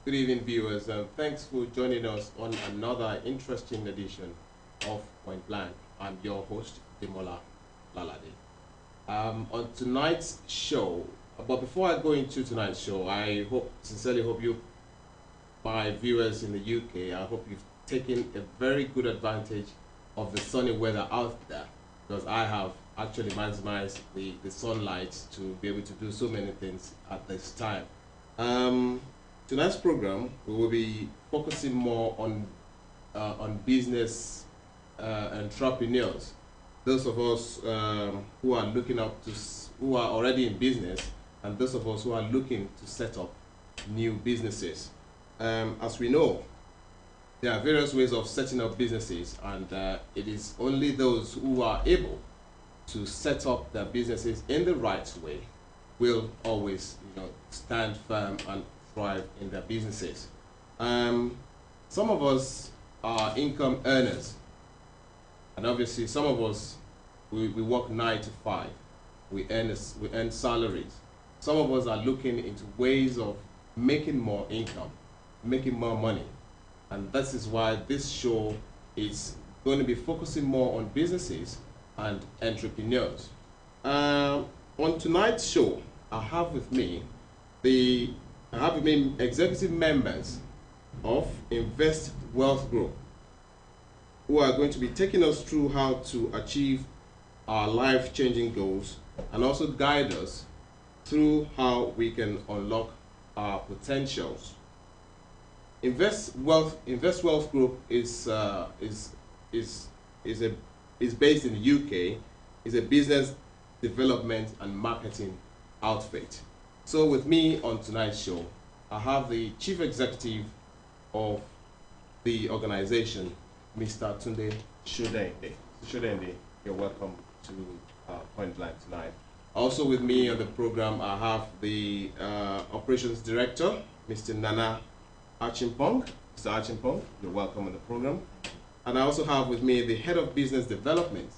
Good evening, viewers, and thanks for joining us on another interesting edition of Point Blank. I'm your host, Demola Lalade. On tonight's show, but before I go into tonight's show, sincerely hope you, my viewers in the UK, I hope you've taken a very good advantage of the sunny weather out there, because I have actually maximized the sunlight to be able to do so many things at this time. Um, Tonight's program, we will be focusing more on business entrepreneurs. Those of us who are who are already in business, and those of us who are looking to set up new businesses. As we know, there are various ways of setting up businesses, and it is only those who are able to set up their businesses in the right way will always, stand firm and thrive in their businesses. Um, some of us are income earners, and obviously some of us we work 9 to 5. We earn salaries. Some of us are looking into ways of making more income, making more money, and this is why this show is going to be focusing more on businesses and entrepreneurs. On tonight's show, I have with me the I have with me executive members of Invest Wealth Group, who are going to be taking us through how to achieve our life-changing goals and also guide us through how we can unlock our potentials. Invest Wealth Group is a is based in the UK. Is a business development and marketing outfit. So with me on tonight's show, I have the chief executive of the organization, Mr. Tunde Shodende. Shodende, you're welcome to Point Blank tonight. Also with me on the program, I have the operations director, Mr. Nana Achimpong. Mr. Achimpong, you're welcome on the program. And I also have with me the head of business development,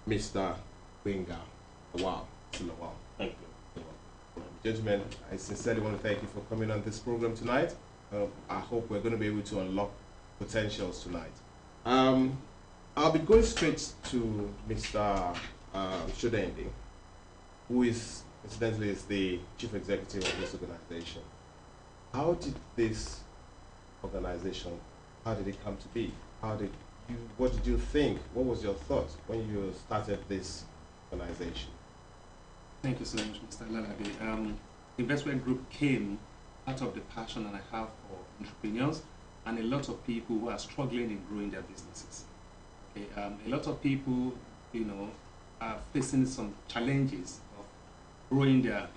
Mr. Benga. Wow, it's been a while. Thank you. Gentlemen, I sincerely want to thank you for coming on this program tonight. I hope we're going to be able to unlock potentials tonight. I'll be going straight to Mr. Shodende, who is incidentally is the chief executive of this organization. How did this organization, how did it come to be? What did you think? What was your thought when you started this organization? Thank you so much, Mr. Lalade. Investment Group came out of the passion that I have for entrepreneurs and a lot of people who are struggling in growing their businesses. Okay, a lot of people, are facing some challenges of growing their,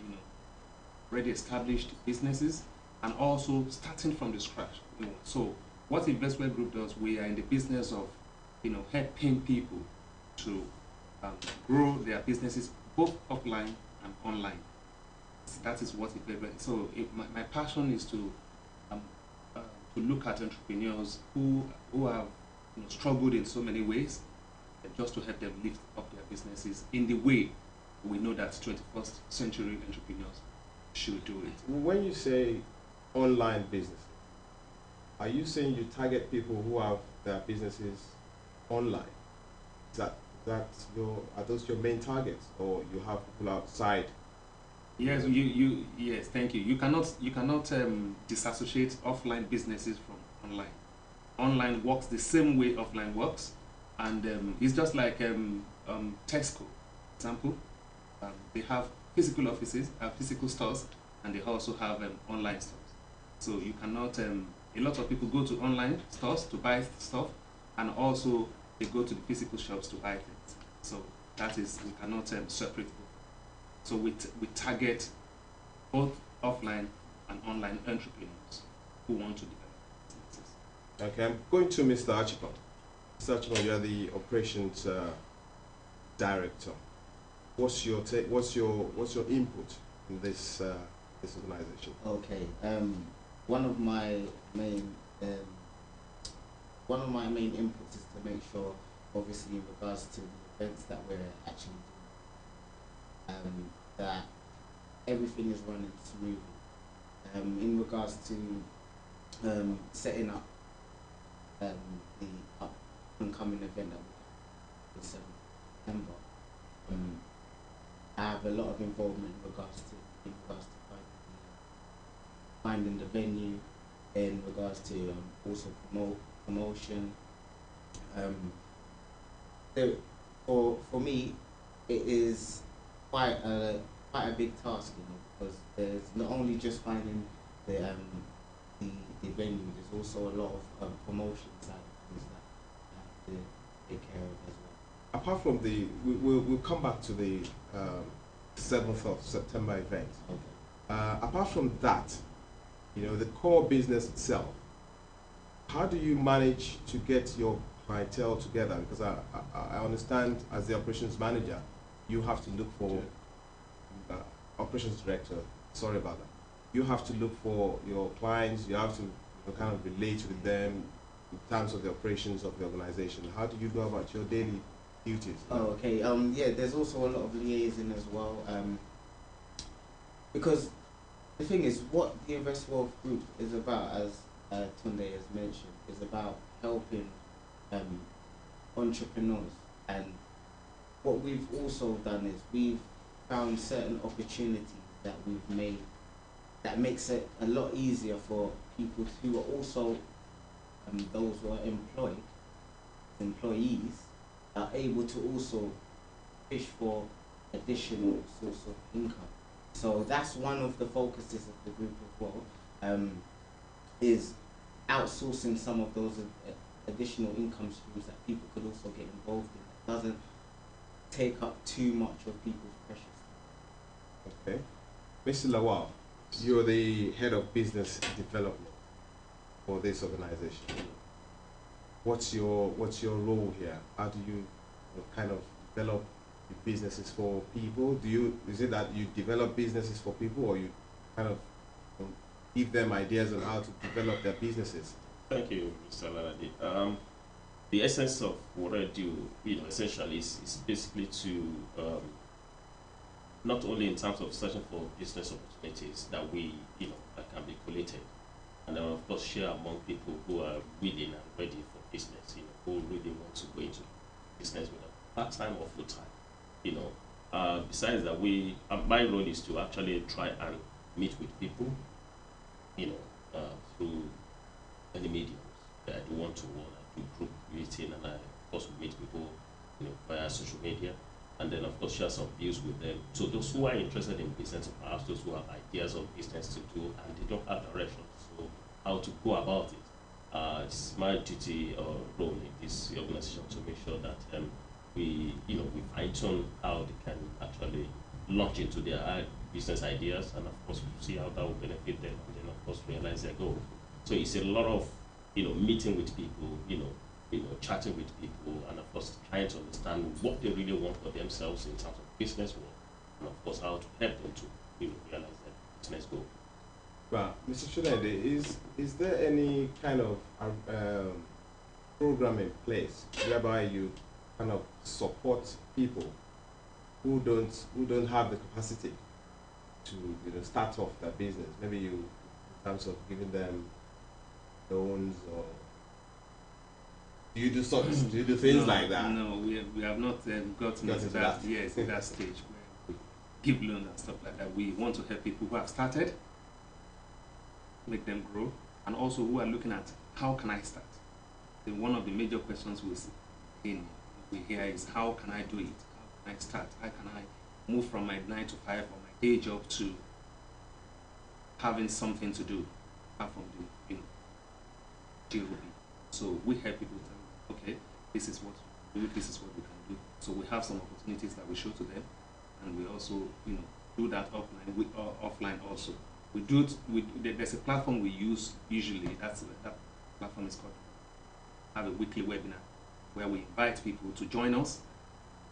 already established businesses and also starting from the scratch. So what Investment Group does, we are in the business of, helping people to grow their businesses both offline and online. That is what it. So my passion is to look at entrepreneurs who have struggled in so many ways, and just to help them lift up their businesses in the way we know that 21st century entrepreneurs should do it. When you say online business, are you saying you target people who have their businesses online? Is are those your main targets, or you have people outside? Yes, yes, thank you. You cannot disassociate offline businesses from online. Online works the same way offline works, and it's just like Tesco, example. They have physical offices, physical stores, and they also have online stores. So you cannot. A lot of people go to online stores to buy stuff, and also they go to the physical shops to buy things. So that is, we cannot separate both. So we target both offline and online entrepreneurs who want to develop businesses. Okay, I'm going to Mr. Archibald. Mr. Archibald, you are the operations director. What's your input in this organization? Okay. One of my main inputs is to make sure, obviously, in regards to the events that we're actually doing, that everything is running smoothly. In regards to setting up the up and coming event that we have the 7th of September. I have a lot of involvement in regards to finding the venue, in regards to also promotion. So for me, it is quite a big task, you know, because there's not only just finding the venue. There's also a lot of promotion side of things that I have to take care of as well. Apart from the, we'll come back to the 7th of September event. Okay. Apart from that, you know, the core business itself, how do you manage to get your clientele together? Because I understand as the operations manager, you have to look for operations director. Sorry about that. You have to look for your clients. You have to, you know, kind of relate with them in terms of the operations of the organization. How do you go about your daily duties? Oh, okay. Yeah, there's also a lot of liaising as well. Because the thing is, what the Invest Wealth Group is about, as Tunde has mentioned, is about helping entrepreneurs. And what we've also done is we've found certain opportunities that we've made that makes it a lot easier for people who are also those who are employees, are able to also fish for additional source of income. So that's one of the focuses of the group as well, is outsourcing some of those additional income streams that people could also get involved in. It doesn't take up too much of people's precious time. Okay. Mr. Lawal, you're the head of business development for this organization. What's your role here? How do you kind of develop businesses for people? Is it that you develop businesses for people, or you kind of give them ideas on how to develop their businesses? Thank you, Mr. Lalade. The essence of what I do, you know, essentially is basically to not only in terms of searching for business opportunities that we, you know, that can be collated, and then of course share among people who are willing and ready for business, you know, who really want to go into business with a part-time or full-time, you know. Besides that, my role is to actually try and meet with people, you know, through any mediums. I do one-to-one, I do group meeting, and I of course meet people, you know, via social media, and then of course share some views with them. So those who are interested in business, or perhaps those who have ideas of business to do and they don't have direction, so how to go about it. It's my duty or role in this organization to make sure that we fine-tune how they can actually launch into their business ideas, and of course see how that will benefit them, and then of course realize their goal. So it's a lot of, you know, meeting with people, you know, chatting with people, and of course trying to understand what they really want for themselves in terms of business work, and of course how to help them to, you know, realize their business goal. Well, Mr. Chunede, is there any kind of program in place whereby you kind of support people who don't have the capacity to, you know, start off their business? Maybe you, in terms of giving them loans, or do you do things like that? No, we have not gotten to that. Yes, in that stage where we give loans and stuff like that. We want to help people who have started, make them grow, and also who are looking at how can I start. Then one of the major questions we hear is how can I do it? How can I start? How can I move from my 9 to 5 or my day job to having something to do apart from the, you know, GOB. So we help people tell them, okay, this is what we do, this is what we can do. So we have some opportunities that we show to them, and we also, you know, do that offline also. There's a platform we use usually. That platform is called have a weekly webinar where we invite people to join us,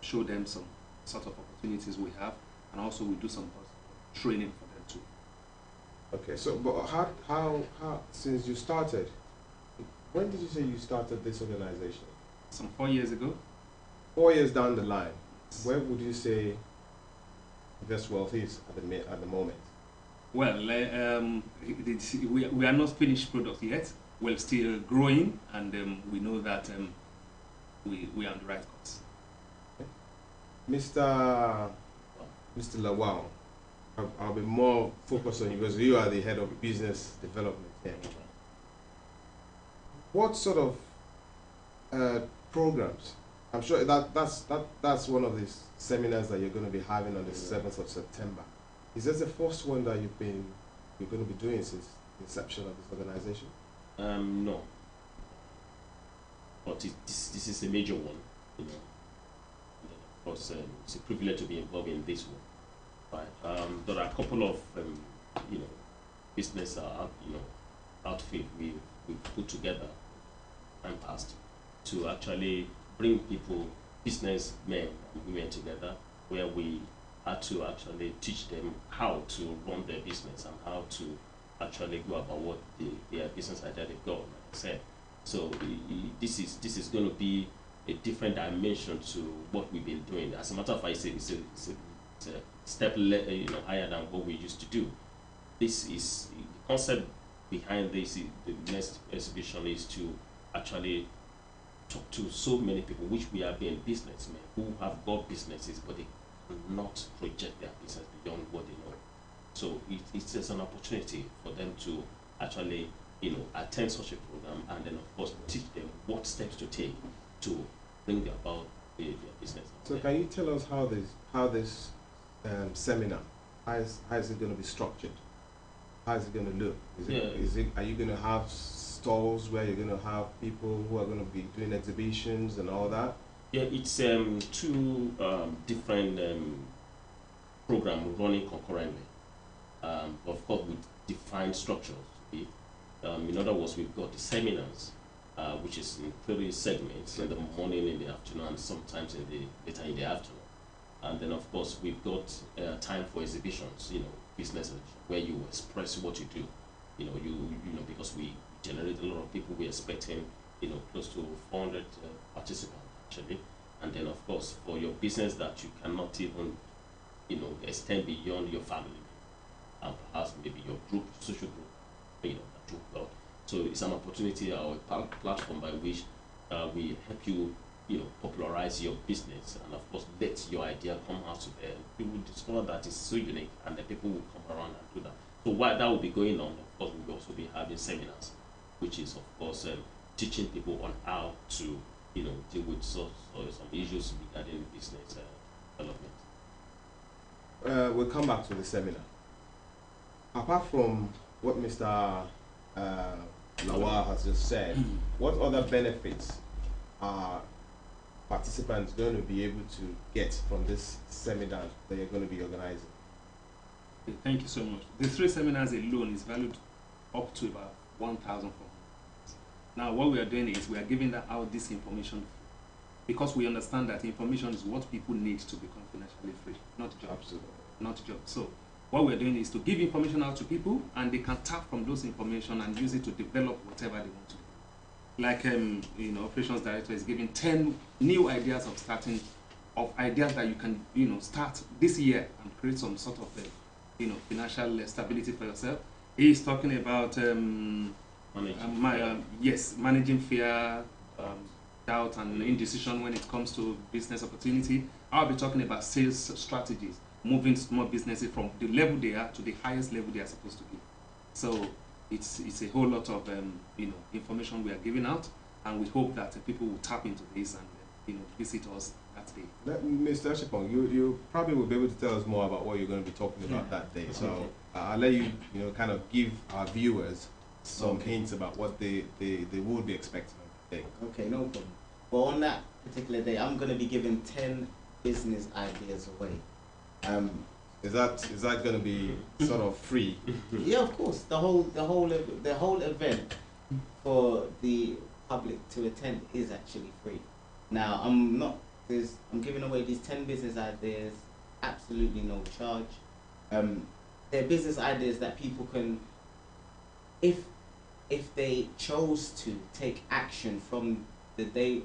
show them some sort of opportunities we have, and also we do some training for them too. Okay, so but how since you started, when did you say you started this organization? Some 4 years ago. 4 years down the line, where would you say Invest Wealth is at the moment? Well, we are not finished product yet. We're still growing, and we know that we are on the right course. Mr. Mr. Lawal, I'll be more focused on you because you are the head of business development here. What sort of programs? I'm sure that's one of the seminars that you're going to be having on the 7th of September. Is this the first one that you're going to be doing since the inception of this organization? No, but this is a major one, you know. And then of course, it's a privilege to be involved in this one. Right. There are a couple of you know, business outfit we've put together and past to actually bring people, businessmen and women together, where we had to actually teach them how to run their business and how to actually go about what their business idea they've got, like I said. So this is going to be a different dimension to what we've been doing. As a matter of fact, it's a step higher than what we used to do. This is the concept behind this. The next exhibition is to actually talk to so many people, which we are being businessmen who have got businesses, but they cannot project their business beyond what they know. So it's just an opportunity for them to actually, attend such a program, and then of course teach them what steps to take to bring about their business. So can you tell us how this seminar, how is it going to be structured? How is it going to look? Are you going to have stalls where you're going to have people who are going to be doing exhibitions and all that? Yeah, it's two different programs running concurrently. Of course, with defined structures. In other words, we've got the seminars, which is in 3 segments, in the morning, in the afternoon, and sometimes later in the afternoon. And then, of course, we've got time for exhibitions, business, where you express what you do. Because we generate a lot of people, we're expecting, close to 400 participants actually. And then, of course, for your business that you cannot even, extend beyond your family, and perhaps maybe your group, social group, that you've got. So it's an opportunity or a platform by which we help you, popularize your business, and of course let your idea come out to there. You will discover that it's so unique, and the people will come around and do that. So while that will be going on, of course, we'll also be having seminars, which is of course teaching people on how to, deal with some issues regarding business development. We'll come back to the seminar. Apart from what Mr. Lawal has just said, what other benefits are participants going to be able to get from this seminar that you're going to be organizing? Thank you so much. The 3 seminars alone is valued up to about 1,400. Now, what we are doing is we are giving out this information because we understand that information is what people need to become financially free, not jobs. Absolutely. Not jobs. So what we're doing is to give information out to people, and they can tap from those information and use it to develop whatever they want to do. Like, operations director is giving 10 new ideas of ideas that you can, start this year and create some sort of, financial stability for yourself. He is talking about, managing fear, doubt, and indecision when it comes to business opportunity. I'll be talking about sales strategies, moving small businesses from the level they are to the highest level they are supposed to be. So it's a whole lot of information we are giving out, and we hope that people will tap into this and visit us that day. Mr. Ashipong, you probably will be able to tell us more about what you're going to be talking about that day. So I'll let you kind of give our viewers some hints about what they would be expecting on that day. Okay, no problem. Well, on that particular day, I'm going to be giving 10 business ideas away. Is that going to be sort of free? Yeah, of course. The whole event for the public to attend is actually free. Now, I'm giving away these 10 business ideas, absolutely no charge. They're business ideas that people can, if they chose to take action from the day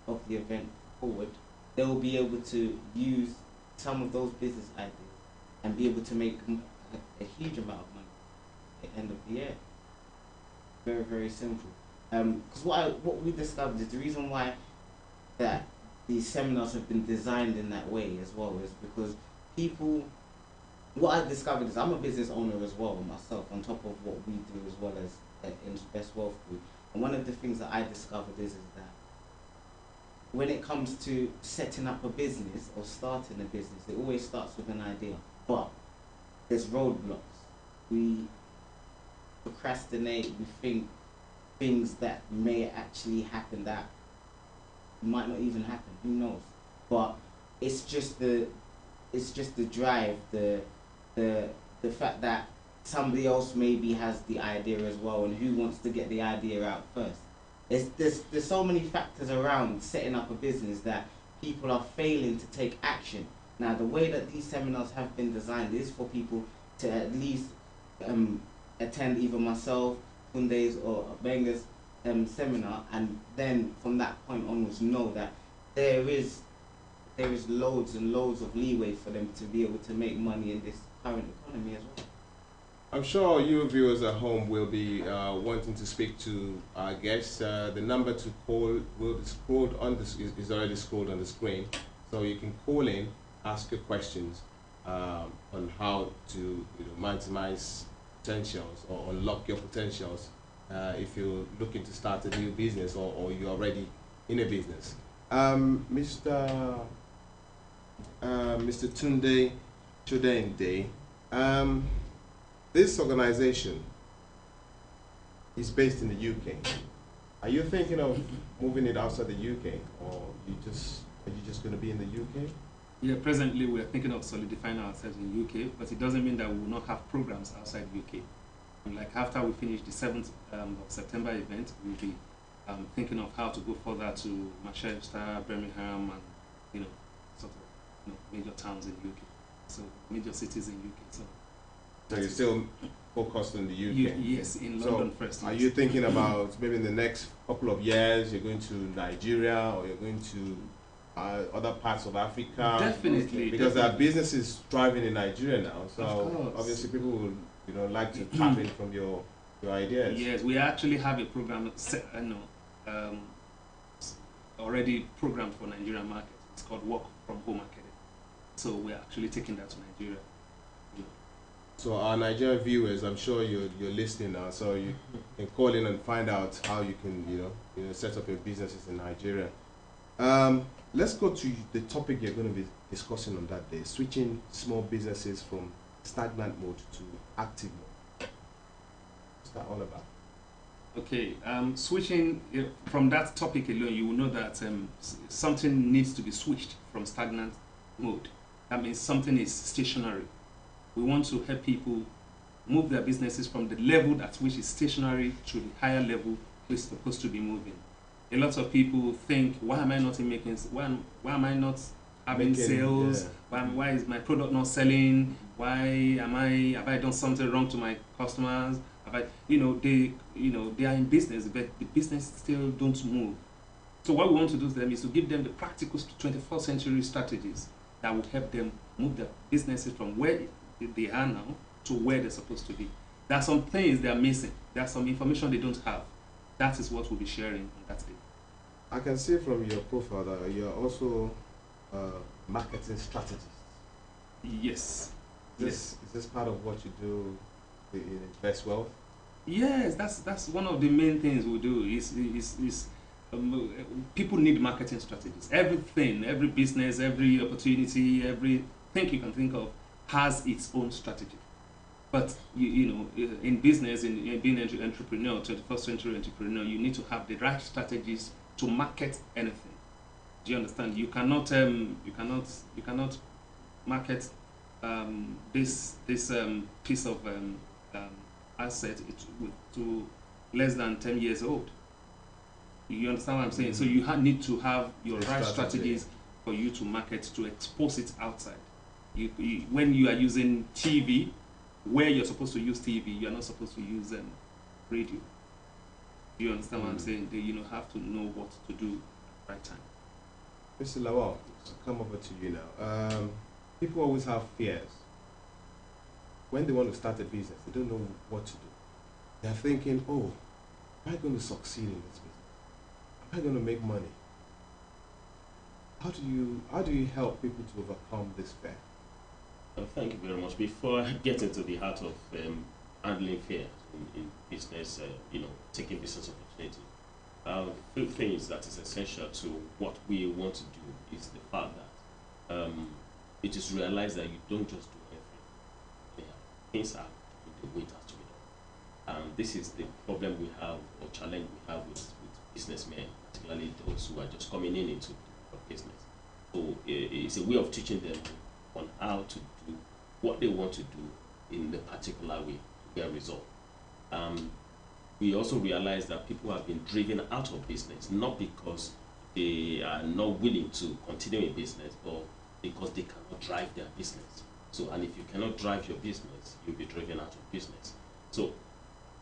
of the event forward, they will be able to use some of those business ideas and be able to make a huge amount of money at the end of the year. Very, very simple. Because what we discovered is the reason why that these seminars have been designed in that way as well is because people. What I discovered is I'm a business owner as well myself, on top of what we do as well as Best Wealth Group. And one of the things that I discovered is that when it comes to setting up a business or starting a business, it always starts with an idea. But there's roadblocks. We procrastinate, we think things that may actually happen that might not even happen, who knows? But it's just the drive, the fact that somebody else maybe has the idea as well, and who wants to get the idea out first. There's so many factors around setting up a business that people are failing to take action. Now, the way that these seminars have been designed is for people to at least attend either myself, Tunde's or Benga's seminar, and then from that point onwards know that there is loads and loads of leeway for them to be able to make money in this current economy as well. I'm sure you viewers at home will be wanting to speak to our guests. The number to call will be scrolled on is already scrolled on the screen, so you can call in, ask your questions on how to maximize potentials or unlock your potentials if you're looking to start a new business or you're already in a business. Mr. Tunde Chodende, this organization is based in the UK. Are you thinking of moving it outside the UK, or are you just going to be in the UK? Yeah, presently we are thinking of solidifying ourselves in UK, but it doesn't mean that we will not have programs outside UK. And like after we finish the 7th of September event, we'll be thinking of how to go further to Manchester, Birmingham, and sort of major towns in UK. So major cities in UK. So you're still focused on the UK? Yes, in London first. Are you thinking about maybe in the next couple of years you're going to Nigeria or you're going to other parts of Africa? Definitely. Because our business is thriving in Nigeria now, so obviously people will like to tap in from your ideas. Yes, we actually have a program already programmed for Nigerian market. It's called Work from Home Academy. So we're actually taking that to Nigeria. So our Nigerian viewers, I'm sure you're listening now, so you can call in and find out how you can set up your businesses in Nigeria. Let's go to the topic you're going to be discussing on that day: switching small businesses from stagnant mode to active mode. What's that all about? Okay, switching from that topic alone, you will know that something needs to be switched from stagnant mode. That means something is stationary. We want to help people move their businesses from the level at which is stationary to the higher level which is supposed to be moving. A lot of people think, why am I not making? Why am I not having sales? Yeah. Why is my product not selling? Have I done something wrong to my customers? They are in business, but the business still don't move. So what we want to do to them is to give them the practical 21st century strategies that will help them move their businesses from where they are now to where they're supposed to be. There are some things they are missing. There are some information they don't have. That is what we'll be sharing on that day. I can see from your profile that you're also marketing strategist. Yes. Is this part of what you do in Best Wealth? Yes, that's one of the main things we do. People need marketing strategies. Everything, every business, every opportunity, everything you can think of has its own strategy. But in business, in being an entrepreneur, 21st century entrepreneur, you need to have the right strategies to market anything. Do you understand? You cannot market this piece of asset to less than 10 years old. You understand what I'm saying? So you need to have your right strategies for you to market, to expose it outside. When you are using TV, where you're supposed to use TV, you're not supposed to use radio. You understand what I'm saying? You have to know what to do at the right time. Mr. Lawal, come over to you now. People always have fears when they want to start a business, they don't know what to do. They're thinking, oh, am I going to succeed in this business? Am I going to make money? How do you help people to overcome this fear? Thank you very much. Before I get into the heart of handling fear in business, taking business opportunity, few things that is essential to what we want to do is the fact that it is realized that you don't just do everything. Yeah. Things are the way it has to be done. This is the problem we have or challenge we have with businessmen, particularly those who are just coming into the business. So it's a way of teaching them on how to do what they want to do in the particular way to get result. We also realize that people have been driven out of business, not because they are not willing to continue in business, but because they cannot drive their business. So, and if you cannot drive your business, you'll be driven out of business. So,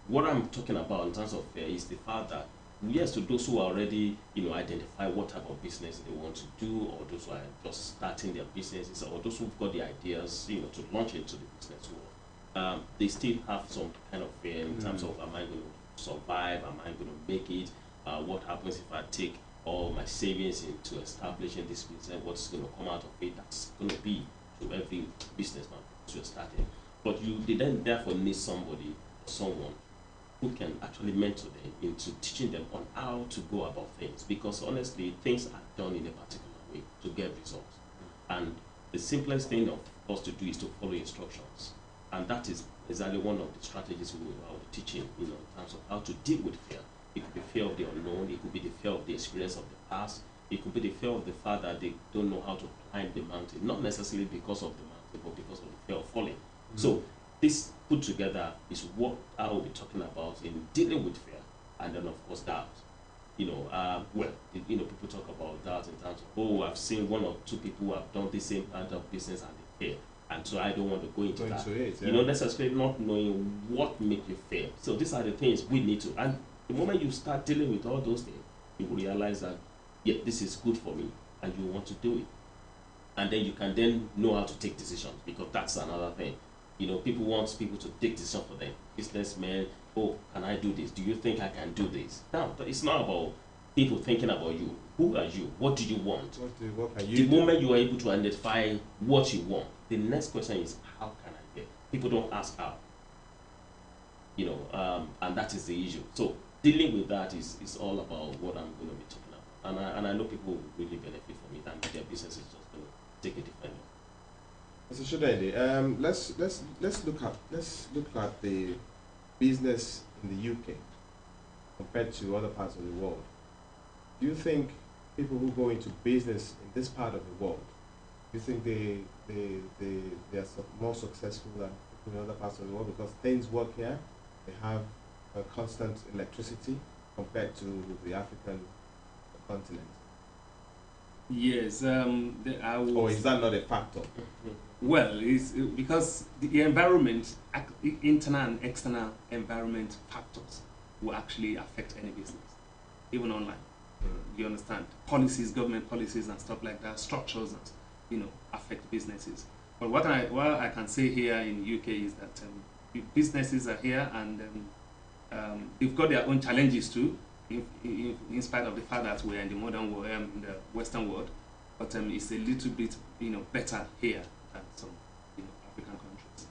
what I'm talking about in terms of fear is the fact that, yes, to those who already, identify what type of business they want to do, or those who are just starting their businesses, or those who've got the ideas, to launch into the business world, they still have some kind of fear in terms of, am I going to survive? Am I going to make it? What happens if I take all my savings into establishing this business? What's going to come out of it? That's going to be to every businessman who is starting. But they then therefore need someone who can actually mentor them into teaching them on how to go about things. Because honestly, things are done in a particular way to get results. And the simplest thing of us to do is to follow instructions. And that is exactly one of the strategies we are teaching, in terms of how to deal with fear. It could be fear of the unknown, it could be the fear of the experience of the past, it could be the fear of the fact that they don't know how to climb the mountain, not necessarily because of the mountain, but because of the fear of falling. So this put together is what I will be talking about in dealing with fear, and then of course doubt. People talk about doubt in terms of, oh, I've seen one or two people who have done the same kind of business and they fail, and so I don't want to go into that. Necessarily not knowing what make you fail. So these are the things we need to, and the moment you start dealing with all those things, you will realize that, yeah, this is good for me, and you want to do it, and then you can then know how to take decisions, because that's another thing. People want people to take decisions for them. Businessmen, oh, can I do this? Do you think I can do this? No, it's not about people thinking about you. Who are you? What do you want? What can you the do? moment you are able to identify what you want, the next question is, how can I get? People don't ask how. And that is the issue. So dealing with that is all about what I'm going to be talking about. And I know people will really benefit from it, and their business is just going to take a different way. Mr. Shudende, let's look at the business in the UK compared to other parts of the world. Do you think people who go into business in this part of the world, do you think they are more successful than people in other parts of the world because things work here? They have a constant electricity compared to the African continent. Yes, or is that not a factor? Well, it's because the environment, internal and external environment factors will actually affect any business, even online. You understand? Policies, government policies and stuff like that, structures, affect businesses. But what I can say here in the UK is that businesses are here, and they've got their own challenges too, in spite of the fact that we're in the modern world, in the Western world. But it's a little bit, better here than some, African countries,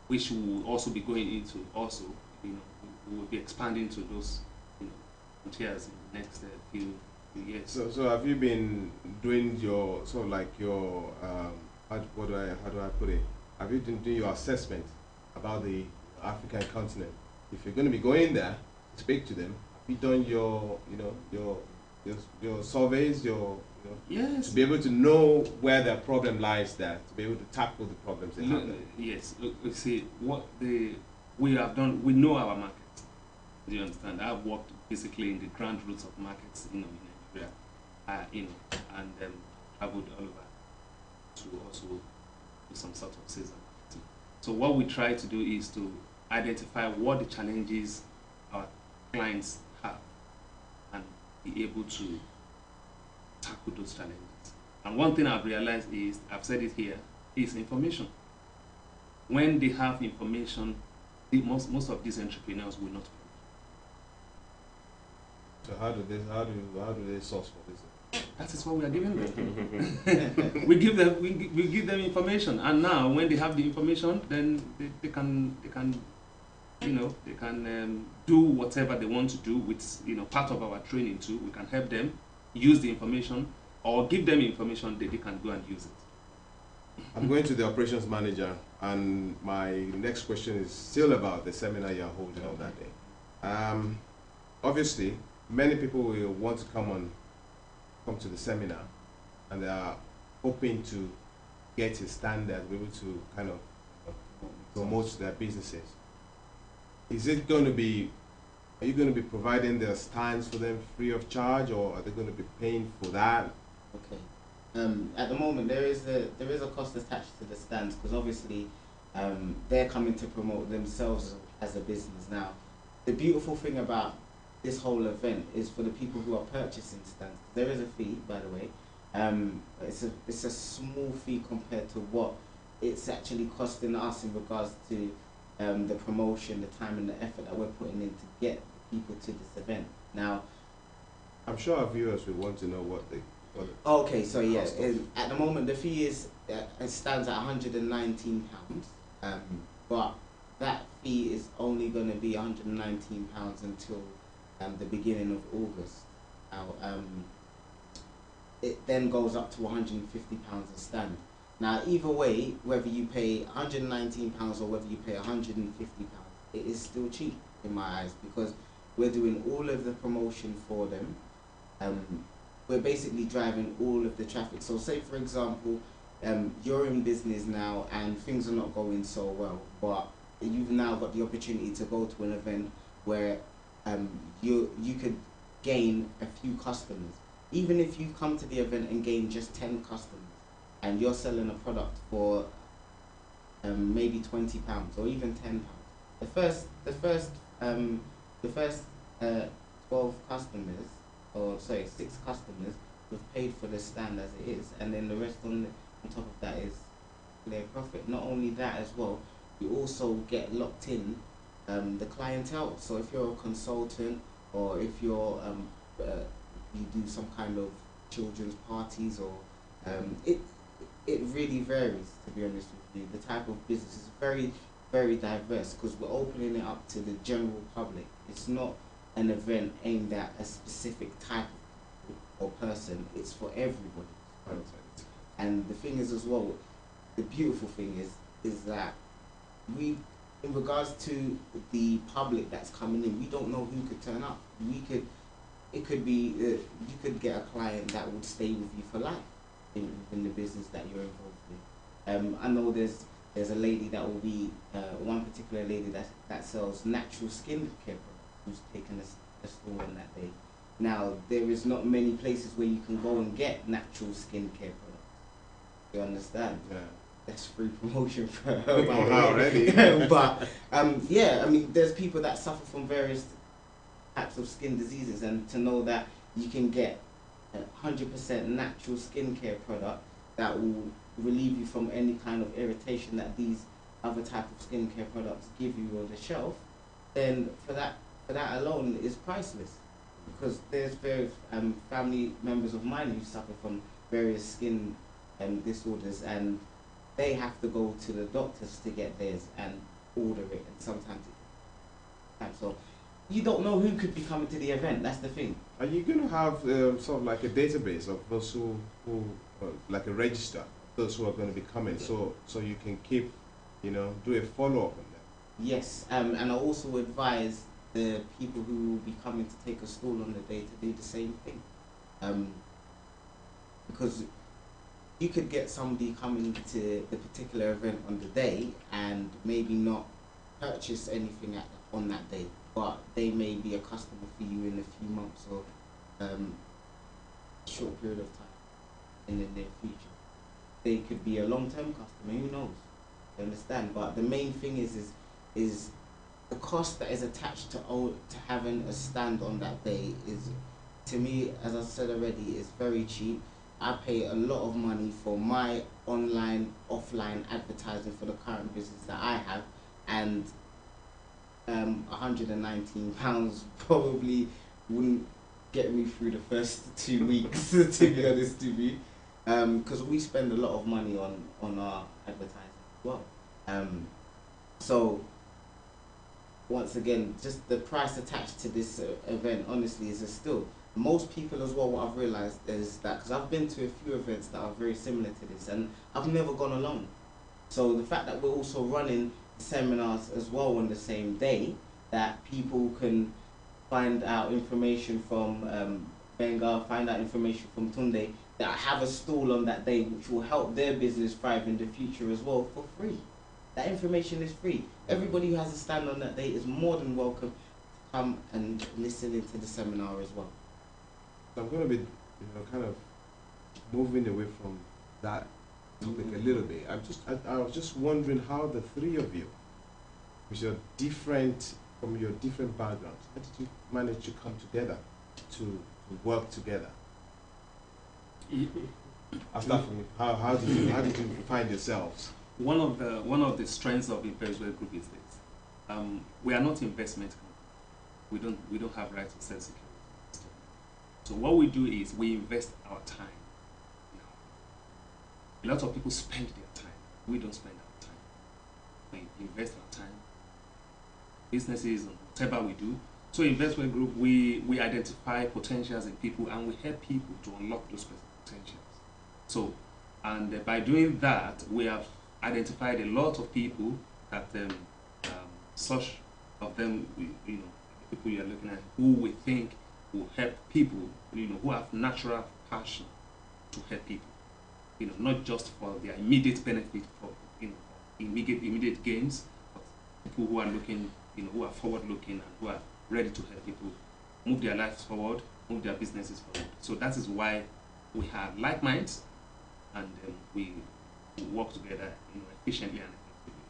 which we will also be going into. Also, we will be expanding to those, frontiers in the next few years. So have you been doing your sort of like your how do I put it? Have you been doing your assessment about the African continent? If you're going to be going there to speak to them, have you done your your surveys, yes, to be able to know where their problem lies there, to be able to tackle the problems they have there? Yes, look, see what we have done. We know our market. Do you understand? I've worked basically in the ground roots of markets, in Nigeria, and traveled all over to also do some sort of sales and marketing. So what we try to do is to identify what the challenges our clients have and be able to tackle those challenges. And one thing I've realized is, I've said it here, is information. when they have information, most of these entrepreneurs will not. So how do they source for this? That is what we are giving them. we give them information, and now when they have the information, then they can do whatever they want to do with part of our training too. We can help them use the information or give them information that they can go and use it. I'm going to the operations manager, and my next question is still about the seminar you're holding on that day. Obviously, many people will want to come to the seminar, and they are hoping to get a standard, be able to kind of promote their businesses. Is it going to be? Are you going to be providing their stands for them free of charge, or are they going to be paying for that? Okay. At the moment, there is a cost attached to the stands, because obviously they're coming to promote themselves as a business. Now, the beautiful thing about this whole event is for the people who are purchasing stands. There is a fee, by the way. It's a small fee compared to what it's actually costing us in regards to the promotion, the time and the effort that we're putting in to get people to this event. Now, I'm sure our viewers will want to know what okay, so yeah, at the moment the fee is it stands at £119, but that fee is only going to be £119 until the beginning of August. Now, it then goes up to £150 a stand. Now, either way, whether you pay £119 or whether you pay £150, it is still cheap in my eyes, because we're doing all of the promotion for them. We're basically driving all of the traffic. So say, for example, you're in business now and things are not going so well, but you've now got the opportunity to go to an event where you could gain a few customers. Even if you come to the event and gain just 10 customers, and you're selling a product for maybe £20 or even £10, the first 12 customers, or sorry, 6 customers, have paid for the stand as it is, and then the rest on top of that is their profit. Not only that as well, you also get locked in the clientele. So if you're a consultant, or if you're you do some kind of children's parties, or it really varies, to be honest with you. The type of business is very, very diverse, because we're opening it up to the general public. It's not an event aimed at a specific type or person. It's for everybody. And the thing is as well, the beautiful thing is that we, in regards to the public that's coming in, we don't know who could turn up. It could be you could get a client that would stay with you for life in the business that you're involved in. I know there's a lady that will be one particular lady that sells natural skin care products, who's taken a stall on that day. Now, there is not many places where you can go and get natural skin care products. You understand? Yeah. That's free promotion for her. Already. But yeah, I mean, there's people that suffer from various types of skin diseases, and to know that you can get a 100% natural skincare product that will relieve you from any kind of irritation that these other type of skincare products give you on the shelf, then for that alone is priceless. Because there's various family members of mine who suffer from various skin disorders, and they have to go to the doctors to get theirs and order it, and sometimes so you don't know who could be coming to the event. That's the thing. Are you going to have sort of like a database of those who like a register, those who are going to be coming, so you can keep, do a follow-up on them? Yes, and I also advise the people who will be coming to take a stall on the day to do the same thing. Because you could get somebody coming to the particular event on the day and maybe not purchase anything on that day, but they may be a customer for you in a few months or short period of time in the near future. They could be a long-term customer, who knows? You understand? But the main thing is the cost that is attached to having a stand on that day is, to me, as I said already, is very cheap. I pay a lot of money for my online, offline advertising for the current business that I have, and £119 probably wouldn't get me through the first 2 weeks, to be honest with you, because we spend a lot of money on our advertising as well. So once again, just the price attached to this event, honestly, is a steal. Most people as well, what I've realised is that, because I've been to a few events that are very similar to this, and I've never gone alone. So the fact that we're also running seminars as well on the same day, that people can find out information from Benga, find out information from Tunde, that have a stall on that day, which will help their business thrive in the future as well, for free. That information is free. Everybody who has a stand on that day is more than welcome to come and listen into the seminar as well. So I'm going to be, kind of moving away from that topic a little bit. I was just wondering how the three of you, with your different, from your different backgrounds, how did you manage to come together to work together? I'll start from you. How did you find yourselves? One of the strengths of Investwell Group is this: we are not investment company. We don't have right to sell securities. So what we do is we invest our time. A lot of people spend their time. We don't spend our time. We invest our time. Businesses and whatever we do. So Investwell Group, we identify potentials in people, and we help people to unlock those potentials. So, and by doing that, we have identified a lot of people that such of them, people you are looking at, who we think will help people, who have natural passion to help people, not just for their immediate benefit, for immediate gains, but people who are looking, who are forward-looking and who are ready to help people move their lives forward, move their businesses forward. So that is why we have like minds, and we work together, efficiently and effectively.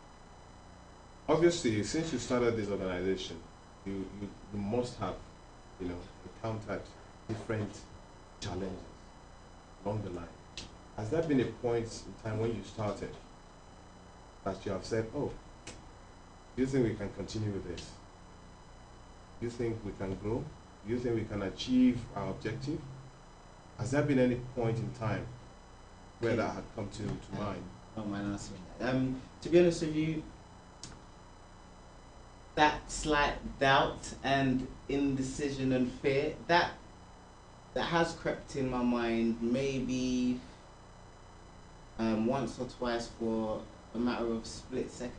Obviously, since you started this organization, you must have, encountered different challenges along the line. Has there been a point in time when you started that you have said, "Oh, do you think we can continue with this? Do you think we can grow? Do you think we can achieve our objective?" Has there been any point in time where that had come to mind? I don't mind answering that. To be honest with you, that slight doubt and indecision and fear, that has crept in my mind maybe once or twice for a matter of split seconds,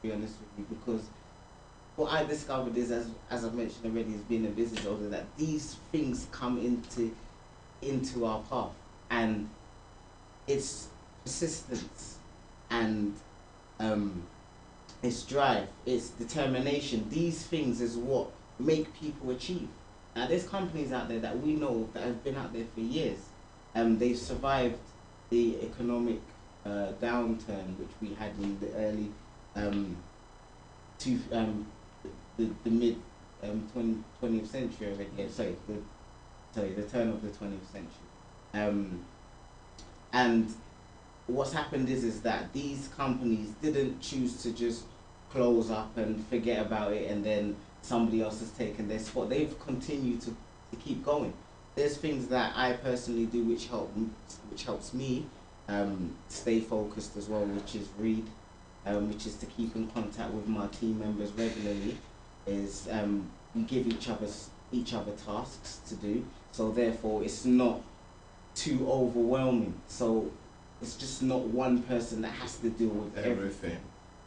to be honest with you, because what I discovered is, as I've mentioned already, as being a business owner, that these things come into our path, and it's persistence and it's drive, it's determination. These things is what make people achieve. Now, there's companies out there that we know that have been out there for years. They've survived the economic downturn which we had in the early the mid 20th century already. The turn of the 20th century. And what's happened is that these companies didn't choose to just close up and forget about it and then somebody else has taken their spot. They've continued to keep going. There's things that I personally do which helps me stay focused as well, which is read, which is to keep in contact with my team members regularly. Is we give each other tasks to do, so therefore it's not too overwhelming. So it's just not one person that has to deal with everything.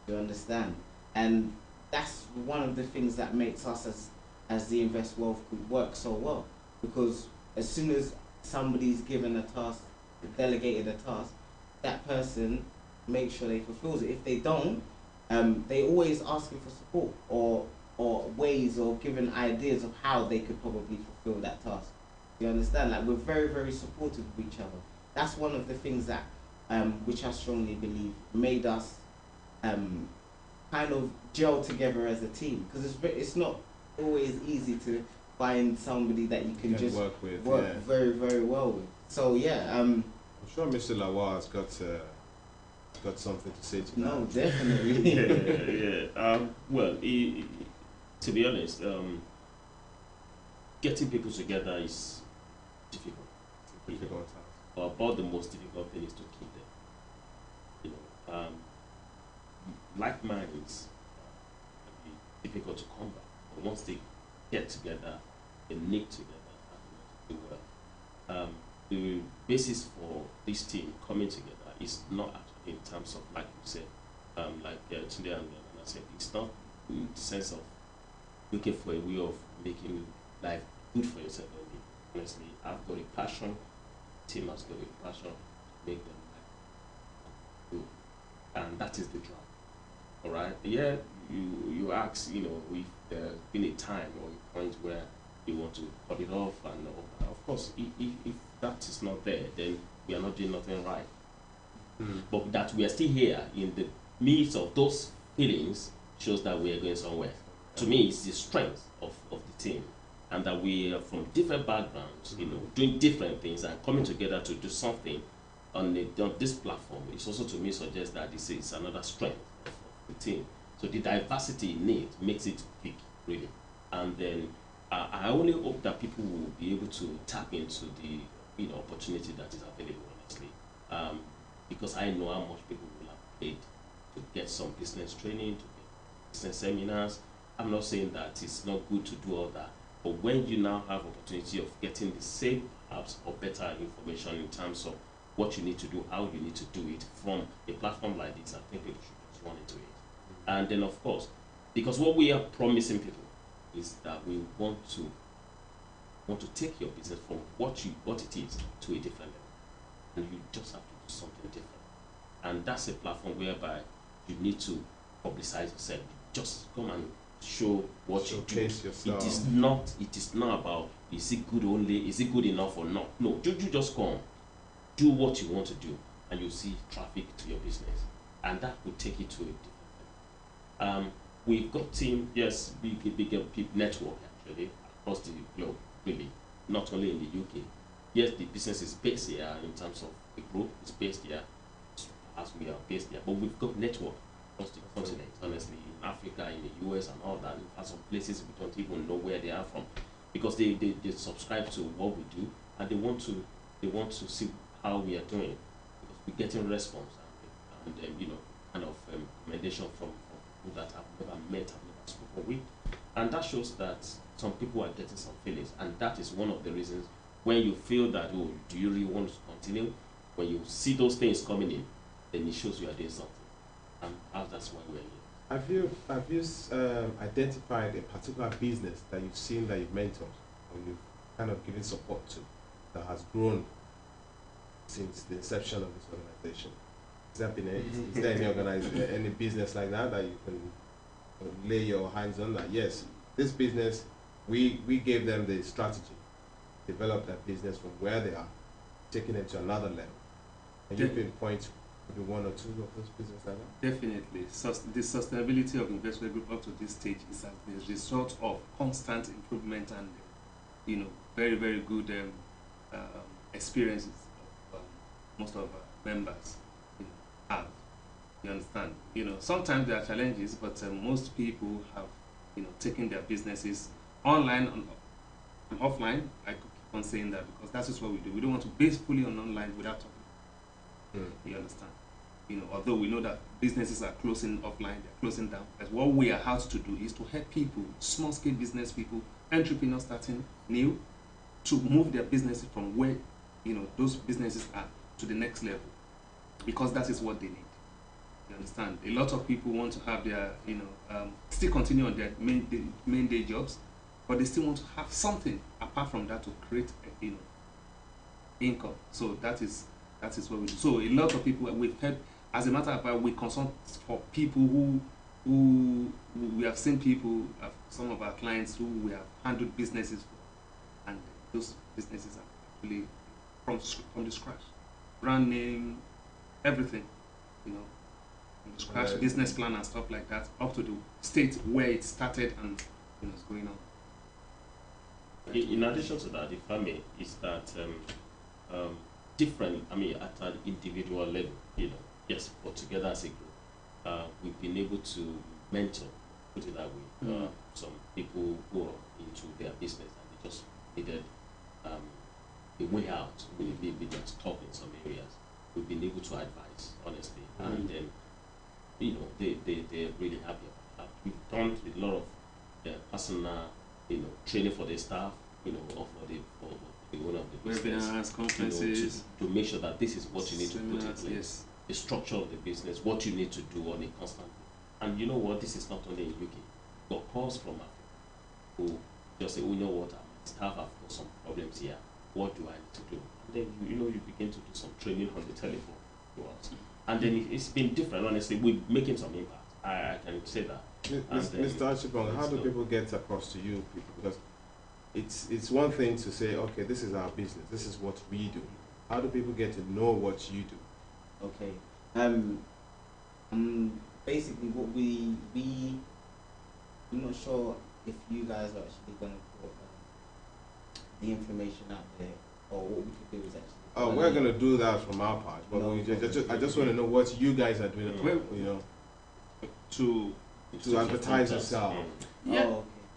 You understand? And that's one of the things that makes us as the Invest Wealth Group work so well, because as soon as somebody's given a task, delegated a task, that person makes sure they fulfills it. If they don't, they always asking for support or ways or giving ideas of how they could probably fulfill that task. You understand? Like, we're very, very supportive of each other. That's one of the things that, which I strongly believe, made us kind of gel together as a team. Because it's not always easy to find somebody that you can just work with, work very, very well with. So yeah, I'm sure Mr. Lawal has got something to say to that. no, definitely. Well, to be honest, getting people together is difficult. Difficult task. But about the most difficult thing is to keep them. You know, like minds can be difficult to combat. But once they get together, they knit together, and do well. The basis for this team coming together is not actually in terms of, like you said, Tunde and I said, it's not in the sense of looking for a way of making life good for yourself only. Honestly, I've got a passion, team has got a passion to make them life good. And that is the drive. Alright? Yeah, you ask, if there's been a time or a point where you want to cut it off and all that. Of course, if that is not there, then we are not doing nothing right. But that we are still here in the midst of those feelings shows that we are going somewhere. To me, it's the strength of the team, and that we are from different backgrounds, doing different things and coming together to do something on this platform. It's also, to me, suggests that this is another strength of the team. So the diversity in it makes it big, really. And then I only hope that people will be able to tap into the opportunity that is available, honestly, because I know how much people will have paid to get some business training, to get business seminars. I'm not saying that it's not good to do all that, but when you now have opportunity of getting the same, perhaps, or better information in terms of what you need to do, how you need to do it from a platform like this, I think people should just run into it. And then, of course, because what we are promising people is that we want to take your business from what it is to a different level, and you just have to do something different. And that's a platform whereby you need to publicize yourself. Just come and show what you do. Yourself. It is not about is it good enough or not. No, you just come, do what you want to do, and you'll see traffic to your business, and that will take it to a different level. We've got team, yes, bigger network actually across the globe, really, not only in the UK. Yes, the business is based here in terms of the group is based here, as we are based here, but we've got network across the continent, honestly, in Africa, in the US and all that. In fact, some places we don't even know where they are from, because they subscribe to what we do, and they want to see how we are doing, because we're getting response and kind of recommendation from people that I've never met, I've never spoken with, and that shows that some people are getting some feelings, and that is one of the reasons when you feel that, oh, do you really want to continue? When you see those things coming in, then it shows you are doing something, and that's why we're here. Have you identified a particular business that you've seen, that you've mentored, or you've kind of given support to, that has grown since the inception of this organization? Is there any business like that you can lay your hands on, that yes, this business, we gave them the strategy, develop that business from where they are, taking it to another level? And you pinpoint maybe one or two of those businesses like that? Definitely. The sustainability of Investware Group up to this stage is as the result of constant improvement and very, very good experiences of most of our members have. You understand? Sometimes there are challenges, but most people have taken their businesses online and offline. I could keep on saying that because that is what we do. We don't want to base fully on online without talking. You understand? Although we know that businesses are closing offline, they're closing down. But what we are asked to do is to help people, small-scale business people, entrepreneurs starting new, to move their businesses from where those businesses are to the next level, because that is what they need. You understand? A lot of people want to have their still continue on their main day jobs, but they still want to have something apart from that to create income. So that is what we do. So a lot of people we've had, as a matter of fact, we consult for people who we have seen people, some of our clients who we have handled businesses for, and those businesses are actually from the scratch, brand name, everything, from the scratch, business plan and stuff like that, up to the state where it started and it's going on. In addition to that, if I may, is that different, I mean, at an individual level, yes, but together as a group, we've been able to mentor, put it that way, some people who are into their business and they just needed a way out, maybe they're stuck in some areas. We've been able to advise, honestly, and then, they're really happy about that. We've done a lot of personal, training for the staff, or for the owner of the business. Webinars, conferences, to make sure that this is what you need to put in seminars, place. yes. The structure of the business, what you need to do on a constant. And you know what? This is not only in UK. Got calls from Africa who just say, "Oh, you know what? My staff have got some problems here. What do I need to do?" And then you begin to do some training on the telephone to us. And then it's been different. Honestly, we're making some impact. I can say that. Mr. Achibong, how do people get across to you people? Because it's one thing to say, okay, this is our business, this is what we do. How do people get to know what you do? Okay. Basically what I'm not sure if you guys are actually going to put the information out there, or what we could do is actually. Oh, we're going to do that from our part, but No, I just want to know what you guys are doing, Well, to advertise yourself. yeah.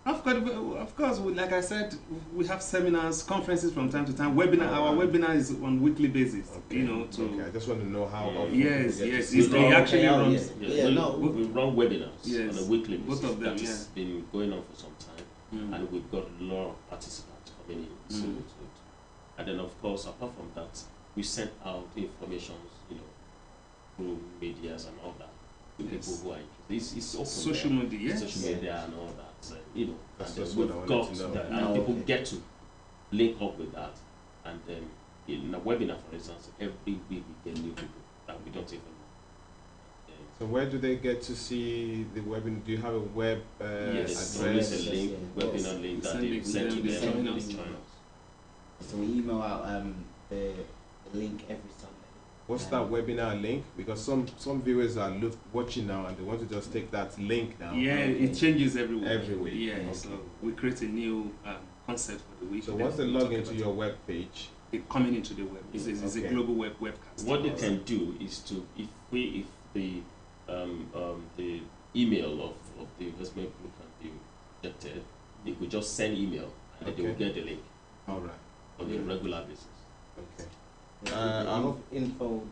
Oh, okay. Of course, like I said, we have seminars, conferences from time to time. Our webinar is on weekly basis. Okay. To I just want to know how often yes, people get yes, to it's see they it. actually runs. We run webinars Yes. on a weekly Both basis. of them, That has been going on for some time, and we've got a lot of participants coming in. And then, of course, apart from that, we send out information, through medias and all that to people who are interested. It's open. Social media, yes. Social media and all that. That's and just we've what I wanted got to know. that, and people get to link up with that. And then in a webinar, for instance, every week we get new people that we don't even know. So where do they get to see the webinar? Do you have a web Yes, address? always Yes, a link, yes. webinar link that Send they it send to to them, them. send and it. they join us. So we email out the link every Sunday. What's that webinar link? Because some viewers are watching now and they want to just take that link down. Yeah, it changes every week. Every week. Yeah, Okay. so we create a new concept for the week. So then once they we log talk into about your web page, it coming into the web. It's Okay. a global webcast. What they can do is to, if the email of the investment group can be rejected, they could just send email and then they will Okay. get the link all right. on a regular basis. Okay. Yeah, I hope- info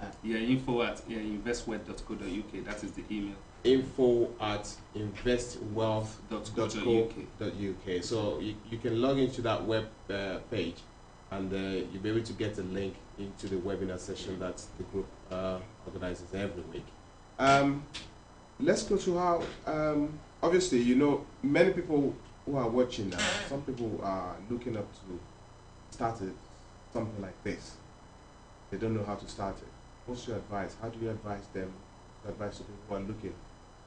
at info@investweb.co.uk. That is the email. info@investwealth.co.uk. So you can log into that web page and you'll be able to get a link into the webinar session that the group organizes every week. Let's go to how, obviously, many people who are watching now, some people are looking up to start something like this. They don't know how to start it. What's your advice? How do you advise them? Advice to people who are looking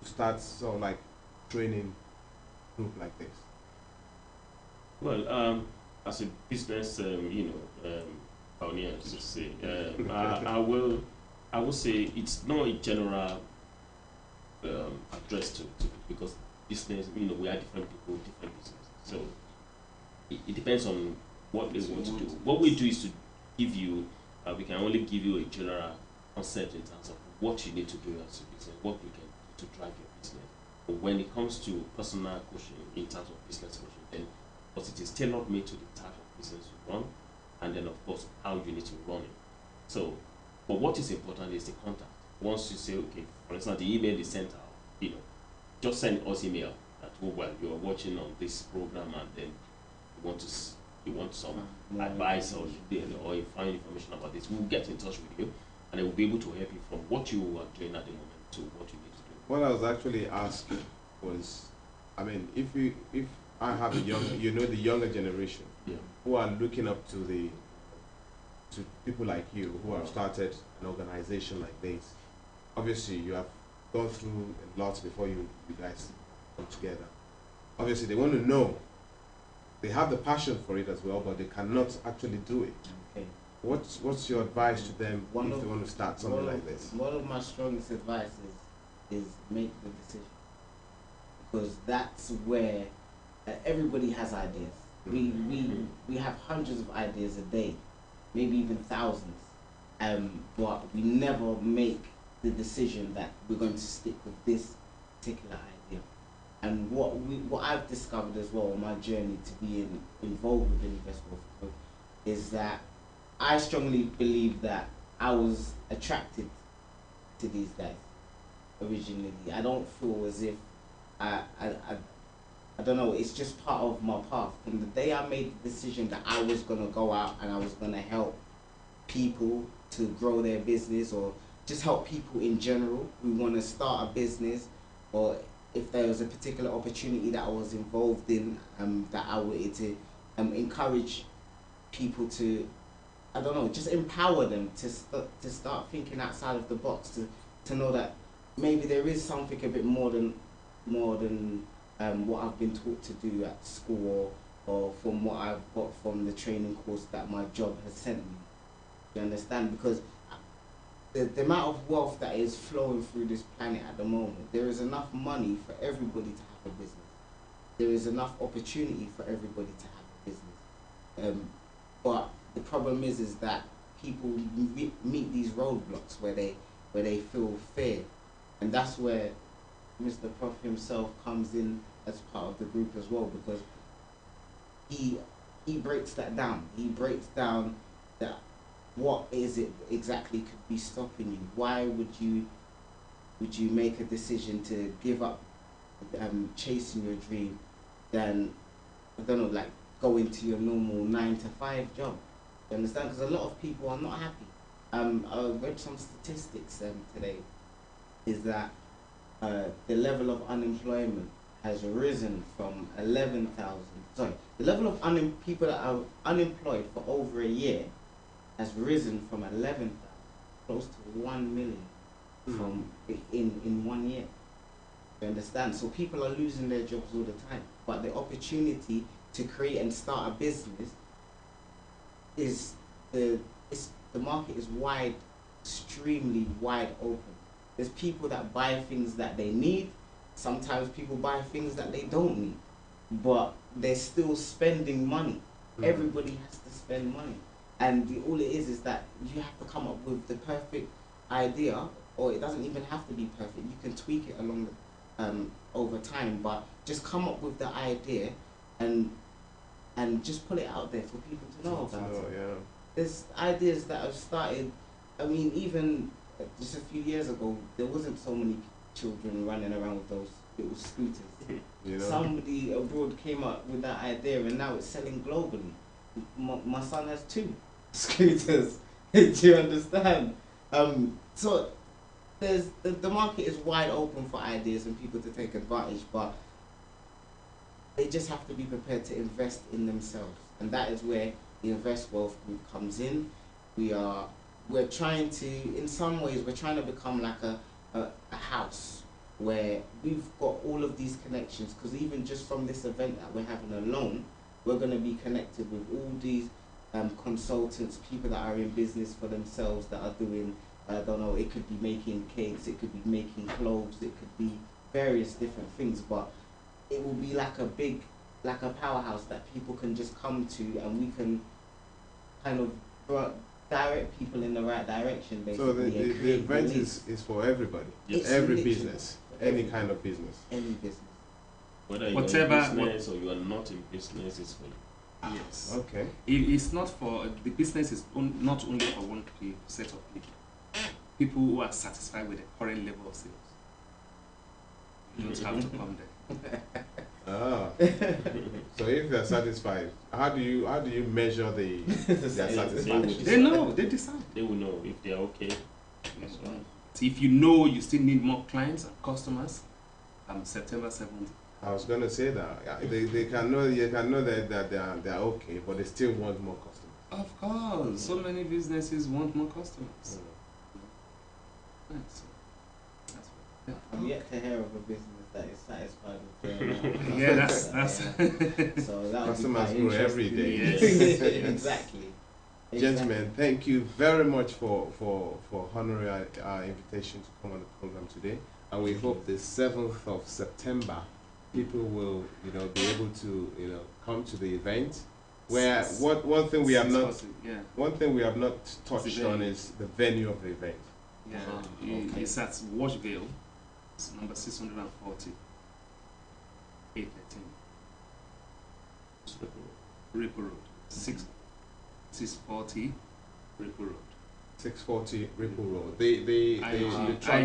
to start sort of like training group like this? Well, as a business, pioneer, to say, I will say it's not a general address to because business, we are different people, different businesses. So it depends on what they want to do. What we do is to give you, we can only give you a general concept in terms of what you need to do as a business, what you can do to drive your business. But when it comes to personal coaching, in terms of business coaching, then because it is tailor made to the type of business you run, and then of course how you need to run it. So, but what is important is the contact. Once you say, okay, for instance, the email is sent out, just send us email that you are watching on this program, and then you want some advice or you find information about this, we'll get in touch with you, and we'll be able to help you from what you are doing at the moment to what you need to do. What I was actually asking was, I mean, if I have the younger generation who are looking up to people like you who have started an organization like this. Obviously, you have gone through a lot before you guys come together. Obviously, they want to know. They have the passion for it as well, but they cannot actually do it. Okay. What's your advice to them if they want to start something like this? One of my strongest advice is make the decision, because that's where everybody has ideas. We have hundreds of ideas a day, maybe even thousands, but we never make the decision that we're going to stick with this particular idea. And what I've discovered as well on my journey to being involved with Invest Wealth Growth is that I strongly believe that I was attracted to these guys originally. I don't feel as if I don't know, it's just part of my path. From the day I made the decision that I was gonna go out and I was gonna help people to grow their business, or just help people in general who wanna start a business, or if there was a particular opportunity that I was involved in, that I wanted to encourage people to, I don't know, just empower them to start thinking outside of the box, to know that maybe there is something a bit more than what I've been taught to do at school, or from what I've got from the training course that my job has sent me. You understand? Because the amount of wealth that is flowing through this planet at the moment, there is enough money for everybody to have a business. There is enough opportunity for everybody to have a business. But the problem is that people meet these roadblocks where they feel fear, and that's where Mr. Prof himself comes in as part of the group as well, because he breaks that down. He breaks down that what is it exactly could be stopping you. Why would you make a decision to give up chasing your dream than, I don't know, like go into your normal 9-to-5 job? You understand? Because a lot of people are not happy. I read some statistics today, is that the level of unemployment has risen from 11,000. Sorry, the level of people that are unemployed for over a year has risen from 11,000 close to 1 million from in 1 year. You understand? So people are losing their jobs all the time, but the opportunity to create and start a business is the market is extremely wide open. There's people that buy things that they need. Sometimes people buy things that they don't need, but they're still spending money. Everybody has to spend money, and all it is that you have to come up with the perfect idea, or it doesn't even have to be perfect. You can tweak it along the, over time, but just come up with the idea and just put it out there for people to know about it. Yeah. There's ideas that have started. I mean, even just a few years ago, there wasn't so many children running around with those little scooters. You know? Somebody abroad came up with that idea, and now it's selling globally. My son has 2 scooters. Do you understand? So there's the market is wide open for ideas and people to take advantage, but they just have to be prepared to invest in themselves, and that is where the Invest Wealth Group comes in. We're trying to, in some ways, we're trying to become like a house where we've got all of these connections, because even just from this event that we're having alone, we're going to be connected with all these consultants, people that are in business for themselves, that are doing, I don't know, it could be making cakes, it could be making clothes, it could be various different things, but it will be like a powerhouse that people can just come to, and we can kind of direct people in the right direction, basically. So the event is for everybody. It's every literally business, for any kind of business. Any business. Whether you're Whatever- in business or you are not in business, it's for you. Yes. Okay. It's not for the business is not only for one set of people. People who are satisfied with the current level of sales. You don't have to come there. Ah. So if they're satisfied, how do you measure their satisfaction? They know. They decide. They will know if they are okay. That's right. So if you know you still need more clients and customers, September 7th. I was gonna say that. Yeah, they can know, you can know that they are okay, but they still want more customers. Of course, so many businesses want more customers. Right, so that's what, I'm yet to hear of a business that is satisfied with their amount. yeah, that's So that would Customers be grow quite every interesting. day. Yes. Exactly. Gentlemen, thank you very much for honoring our invitation to come on the program today, and we hope the 7th of September people will, be able to, come to the event. Where one thing we have not 6:40, yeah. one thing we have not touched venue. on is the venue of the event. Yeah, Okay. it's at Washville. It's number 640, 813, Ripple Road. 640, Ripple Road. 640 Ripple Road. The truck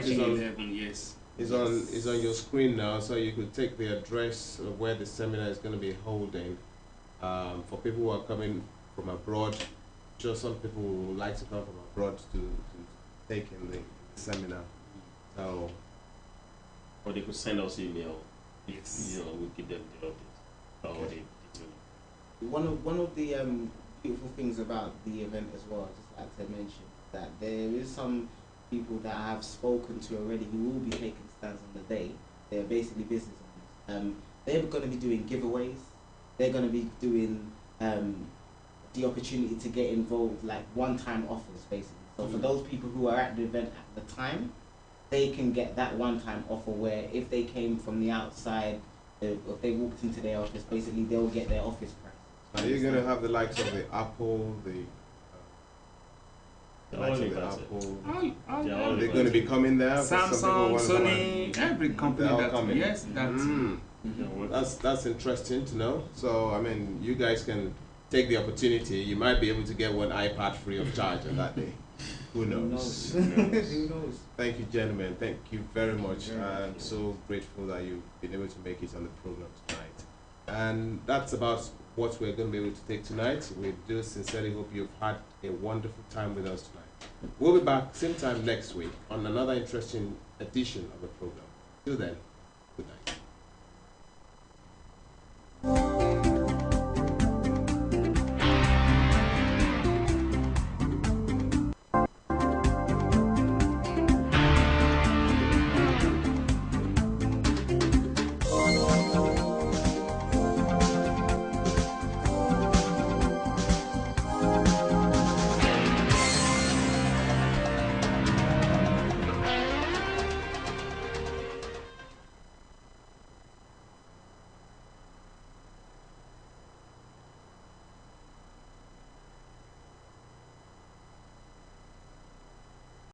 is on, IG11, yes. is on your screen now, so you could take the address of where the seminar is going to be holding. For people who are coming from abroad, just some people who like to come from abroad to take in the seminar. So, Or they could send us email. Yes. We'll give them the update. Or Okay. the detail. One of the beautiful things about the event as well, I'd just like to mention that there is some people that I have spoken to already who will be taking stands on the day. They're basically business owners. They're going to be doing giveaways. They're going to be doing the opportunity to get involved, like one-time offers, basically. So for those people who are at the event at the time, they can get that one-time offer where if they came from the outside, if they walked into their office, basically they'll get their office price. are you going to have the likes of the Apple, the They're likes all of the invited. Apple? They're all Are they going to be coming there? For some people Samsung, want to come Sony, every company They're all that coming. yes, that Mm. That's interesting to know. So I mean, you guys can take the opportunity. You might be able to get one iPad free of charge on that day. Who knows? Who knows? Thank you, gentlemen. Thank you very much. I'm so grateful that you've been able to make it on the program tonight. And that's about what we're going to be able to take tonight. We do sincerely hope you've had a wonderful time with us tonight. We'll be back same time next week on another interesting edition of the program. Till then.